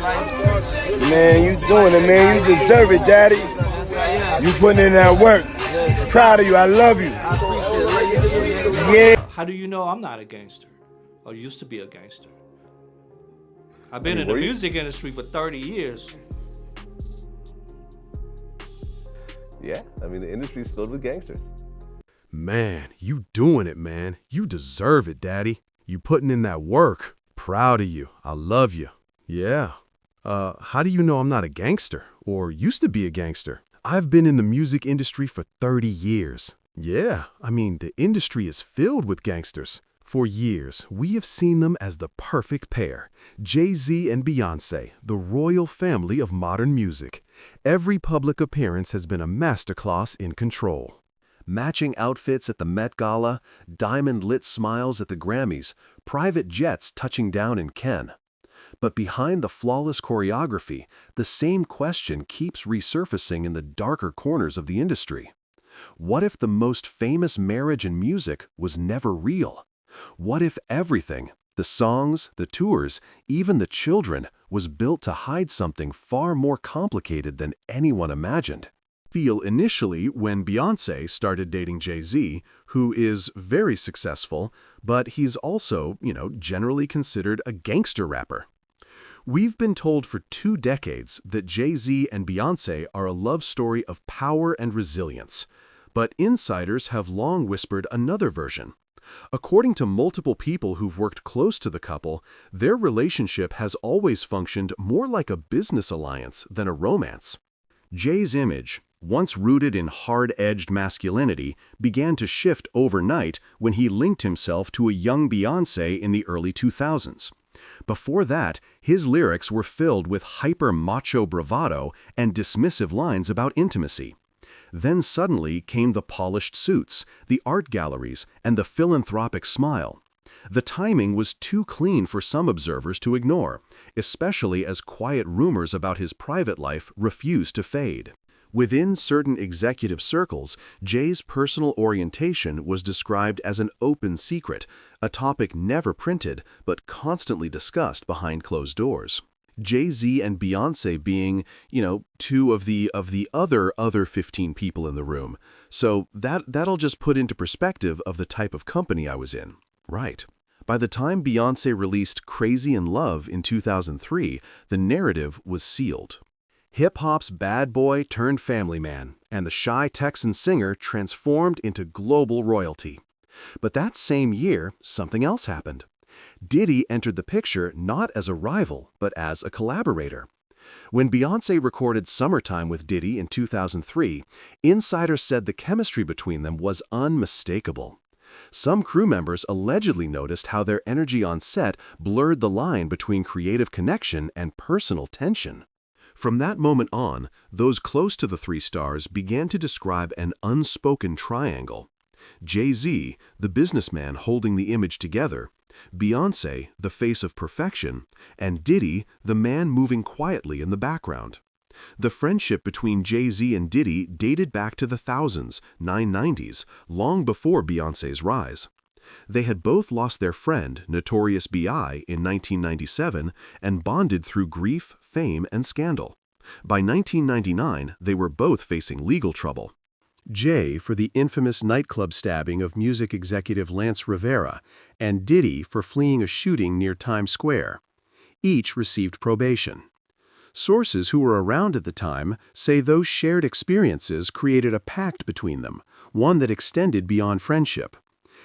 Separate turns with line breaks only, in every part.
Man, you doing it, man. You deserve it, Daddy. You putting in that work. Proud of you. I love you. Yeah.
How do you know I'm not a gangster? Or used to be a gangster? I've been in the music industry for 30 years.
Yeah, I mean, the industry's filled with gangsters.
Man, you doing it, man. You deserve it, Daddy. You putting in that work. Proud of you. I love you. Yeah. How do you know I'm not a gangster or used to be a gangster? I've been in the music industry for 30 years. Yeah, I mean, the industry is filled with gangsters. For years, we have seen them as the perfect pair. Jay-Z and Beyoncé, the royal family of modern music. Every public appearance has been a masterclass in control. Matching outfits at the Met Gala, diamond-lit smiles at the Grammys, private jets touching down in Cannes. But behind the flawless choreography, the same question keeps resurfacing in the darker corners of the industry. What if the most famous marriage in music was never real? What if everything, the songs, the tours, even the children, was built to hide something far more complicated than anyone imagined? Feel initially when Beyoncé started dating Jay-Z, who is very successful, but he's also, generally considered a gangster rapper. We've been told for 2 decades that Jay-Z and Beyoncé are a love story of power and resilience, but insiders have long whispered another version. According to multiple people who've worked close to the couple, their relationship has always functioned more like a business alliance than a romance. Jay's image, once rooted in hard-edged masculinity, began to shift overnight when he linked himself to a young Beyoncé in the early 2000s. Before that, his lyrics were filled with hyper-macho bravado and dismissive lines about intimacy. Then suddenly came the polished suits, the art galleries, and the philanthropic smile. The timing was too clean for some observers to ignore, especially as quiet rumors about his private life refused to fade. Within certain executive circles, Jay's personal orientation was described as an open secret, a topic never printed but constantly discussed behind closed doors. Jay-Z and Beyoncé being, 2 of the other 15 people in the room. So that'll just put into perspective of the type of company I was in. Right. By the time Beyoncé released Crazy in Love in 2003, the narrative was sealed. Hip-hop's bad boy turned family man, and the shy Texan singer transformed into global royalty. But that same year, something else happened. Diddy entered the picture not as a rival, but as a collaborator. When Beyoncé recorded Summertime with Diddy in 2003, insiders said the chemistry between them was unmistakable. Some crew members allegedly noticed how their energy on set blurred the line between creative connection and personal tension. From that moment on, those close to the 3 stars began to describe an unspoken triangle. Jay-Z, the businessman holding the image together, Beyoncé, the face of perfection, and Diddy, the man moving quietly in the background. The friendship between Jay-Z and Diddy dated back to the 1990s, long before Beyoncé's rise. They had both lost their friend, Notorious B.I., in 1997 and bonded through grief, fame, and scandal. By 1999, they were both facing legal trouble. Jay for the infamous nightclub stabbing of music executive Lance Rivera, and Diddy for fleeing a shooting near Times Square. Each received probation. Sources who were around at the time say those shared experiences created a pact between them, one that extended beyond friendship.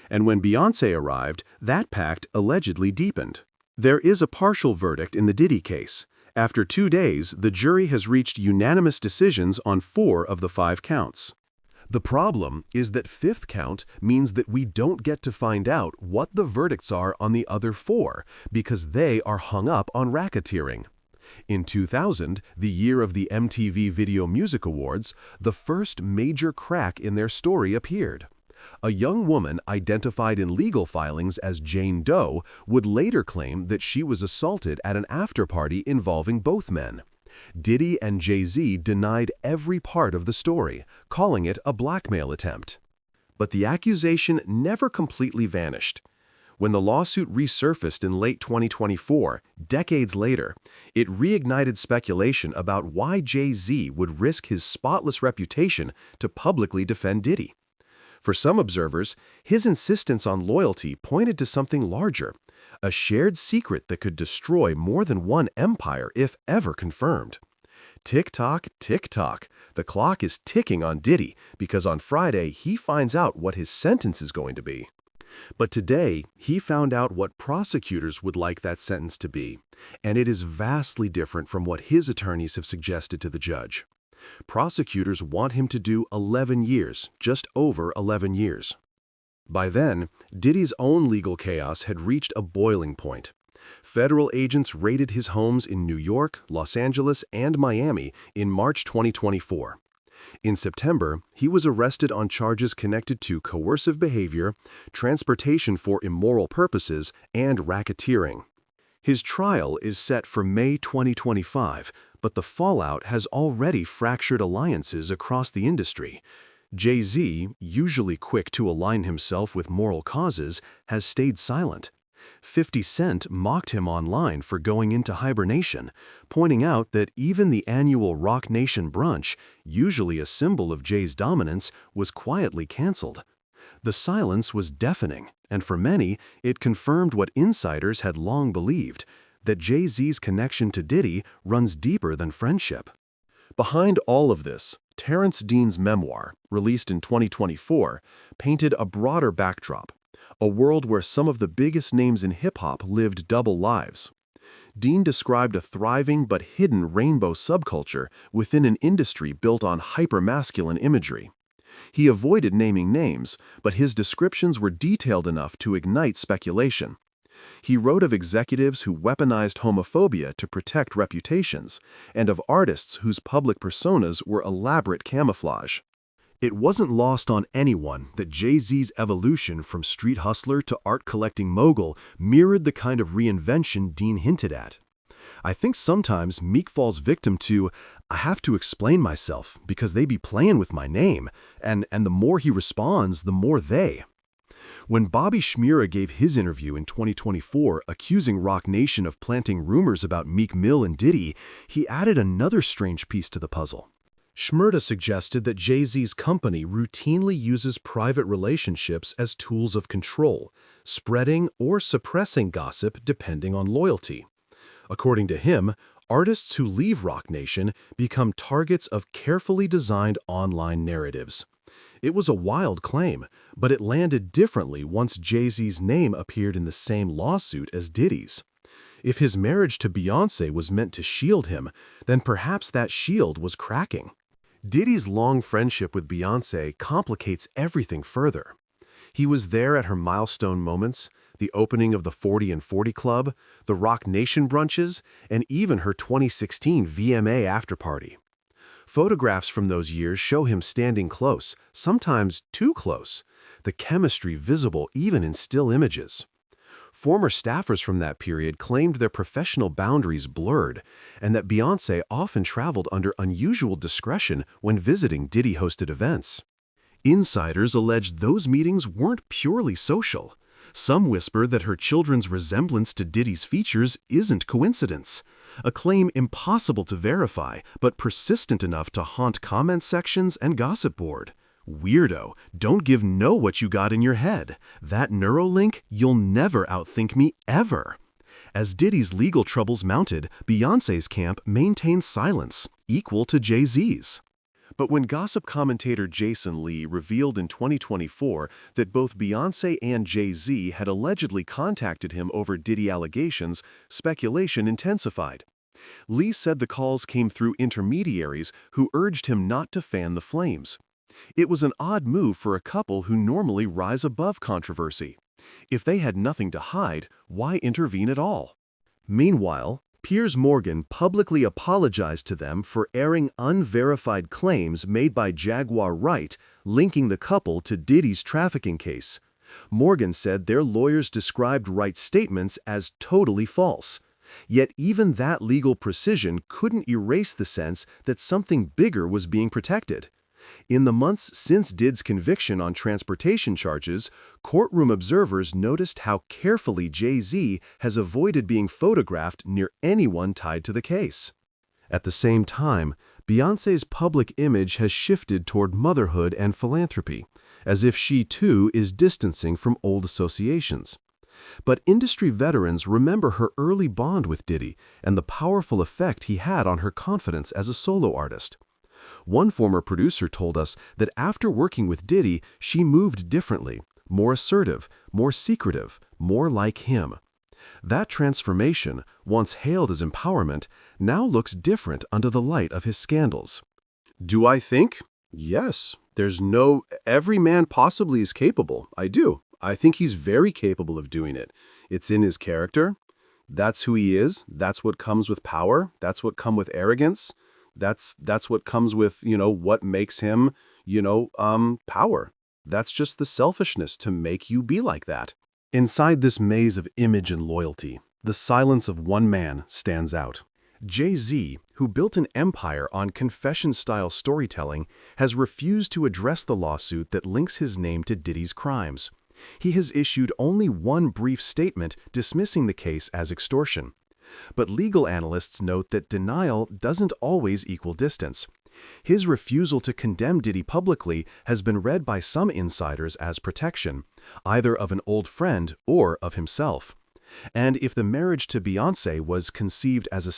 And when Beyoncé arrived, that pact allegedly deepened. There is a partial verdict in the Diddy case. After 2 days, the jury has reached unanimous decisions on 4 of the 5 counts. The problem is that 5th count means that we don't get to find out what the verdicts are on the other 4 because they are hung up on racketeering. In 2000, the year of the MTV Video Music Awards, the first major crack in their story appeared. A young woman identified in legal filings as Jane Doe would later claim that she was assaulted at an after-party involving both men. Diddy and Jay-Z denied every part of the story, calling it a blackmail attempt. But the accusation never completely vanished. When the lawsuit resurfaced in late 2024, decades later, it reignited speculation about why Jay-Z would risk his spotless reputation to publicly defend Diddy. For some observers, his insistence on loyalty pointed to something larger, a shared secret that could destroy more than one empire if ever confirmed. Tick-tock, tick-tock. The clock is ticking on Diddy because on Friday he finds out what his sentence is going to be. But today, he found out what prosecutors would like that sentence to be, and it is vastly different from what his attorneys have suggested to the judge. Prosecutors want him to do 11 years, just over 11 years. By then, Diddy's own legal chaos had reached a boiling point. Federal agents raided his homes in New York, Los Angeles, and Miami in March 2024. In September, he was arrested on charges connected to coercive behavior, transportation for immoral purposes, and racketeering. His trial is set for May 2025, but the fallout has already fractured alliances across the industry. Jay-Z, usually quick to align himself with moral causes, has stayed silent. 50 Cent mocked him online for going into hibernation, pointing out that even the annual Roc Nation brunch, usually a symbol of Jay's dominance, was quietly canceled. The silence was deafening, and for many, it confirmed what insiders had long believed, that Jay-Z's connection to Diddy runs deeper than friendship. Behind all of this, Terrence Dean's memoir, released in 2024, painted a broader backdrop, a world where some of the biggest names in hip-hop lived double lives. Dean described a thriving but hidden rainbow subculture within an industry built on hyper-masculine imagery. He avoided naming names, but his descriptions were detailed enough to ignite speculation. He wrote of executives who weaponized homophobia to protect reputations, and of artists whose public personas were elaborate camouflage. It wasn't lost on anyone that Jay-Z's evolution from street hustler to art-collecting mogul mirrored the kind of reinvention Dean hinted at. I think sometimes Meek falls victim to, I have to explain myself because they be playing with my name, and the more he responds, the more they. When Bobby Shmurda gave his interview in 2024 accusing Roc Nation of planting rumors about Meek Mill and Diddy, he added another strange piece to the puzzle. Shmurda suggested that Jay-Z's company routinely uses private relationships as tools of control, spreading or suppressing gossip depending on loyalty. According to him, artists who leave Roc Nation become targets of carefully designed online narratives. It was a wild claim, but it landed differently once Jay-Z's name appeared in the same lawsuit as Diddy's. If his marriage to Beyoncé was meant to shield him, then perhaps that shield was cracking. Diddy's long friendship with Beyoncé complicates everything further. He was there at her milestone moments, the opening of the 40 and 40 Club, the Roc Nation brunches, and even her 2016 VMA afterparty. Photographs from those years show him standing close, sometimes too close, the chemistry visible even in still images. Former staffers from that period claimed their professional boundaries blurred, and that Beyoncé often traveled under unusual discretion when visiting Diddy-hosted events. Insiders alleged those meetings weren't purely social. Some whisper that her children's resemblance to Diddy's features isn't coincidence, a claim impossible to verify but persistent enough to haunt comment sections and gossip board. Weirdo, don't give no what you got in your head. That Neuralink, you'll never outthink me ever. As Diddy's legal troubles mounted, Beyoncé's camp maintained silence, equal to Jay-Z's. But when gossip commentator Jason Lee revealed in 2024 that both Beyoncé and Jay-Z had allegedly contacted him over Diddy allegations, speculation intensified. Lee said the calls came through intermediaries who urged him not to fan the flames. It was an odd move for a couple who normally rise above controversy. If they had nothing to hide, why intervene at all? Meanwhile, Piers Morgan publicly apologized to them for airing unverified claims made by Jaguar Wright linking the couple to Diddy's trafficking case. Morgan said their lawyers described Wright's statements as totally false. Yet even that legal precision couldn't erase the sense that something bigger was being protected. In the months since Diddy's conviction on transportation charges, courtroom observers noticed how carefully Jay-Z has avoided being photographed near anyone tied to the case. At the same time, Beyoncé's public image has shifted toward motherhood and philanthropy, as if she too is distancing from old associations. But industry veterans remember her early bond with Diddy and the powerful effect he had on her confidence as a solo artist. One former producer told us that after working with Diddy, she moved differently, more assertive, more secretive, more like him. That transformation, once hailed as empowerment, now looks different under the light of his scandals. Do I think? Yes. Every man possibly is capable. I do. I think he's very capable of doing it. It's in his character. That's who he is. That's what comes with power. That's what comes with arrogance. That's what comes with, what makes him, power. That's just the selfishness to make you be like that. Inside this maze of image and loyalty, the silence of one man stands out. Jay-Z, who built an empire on confession-style storytelling, has refused to address the lawsuit that links his name to Diddy's crimes. He has issued only one brief statement dismissing the case as extortion. But legal analysts note that denial doesn't always equal distance. His refusal to condemn Diddy publicly has been read by some insiders as protection, either of an old friend or of himself. And if the marriage to Beyoncé was conceived as a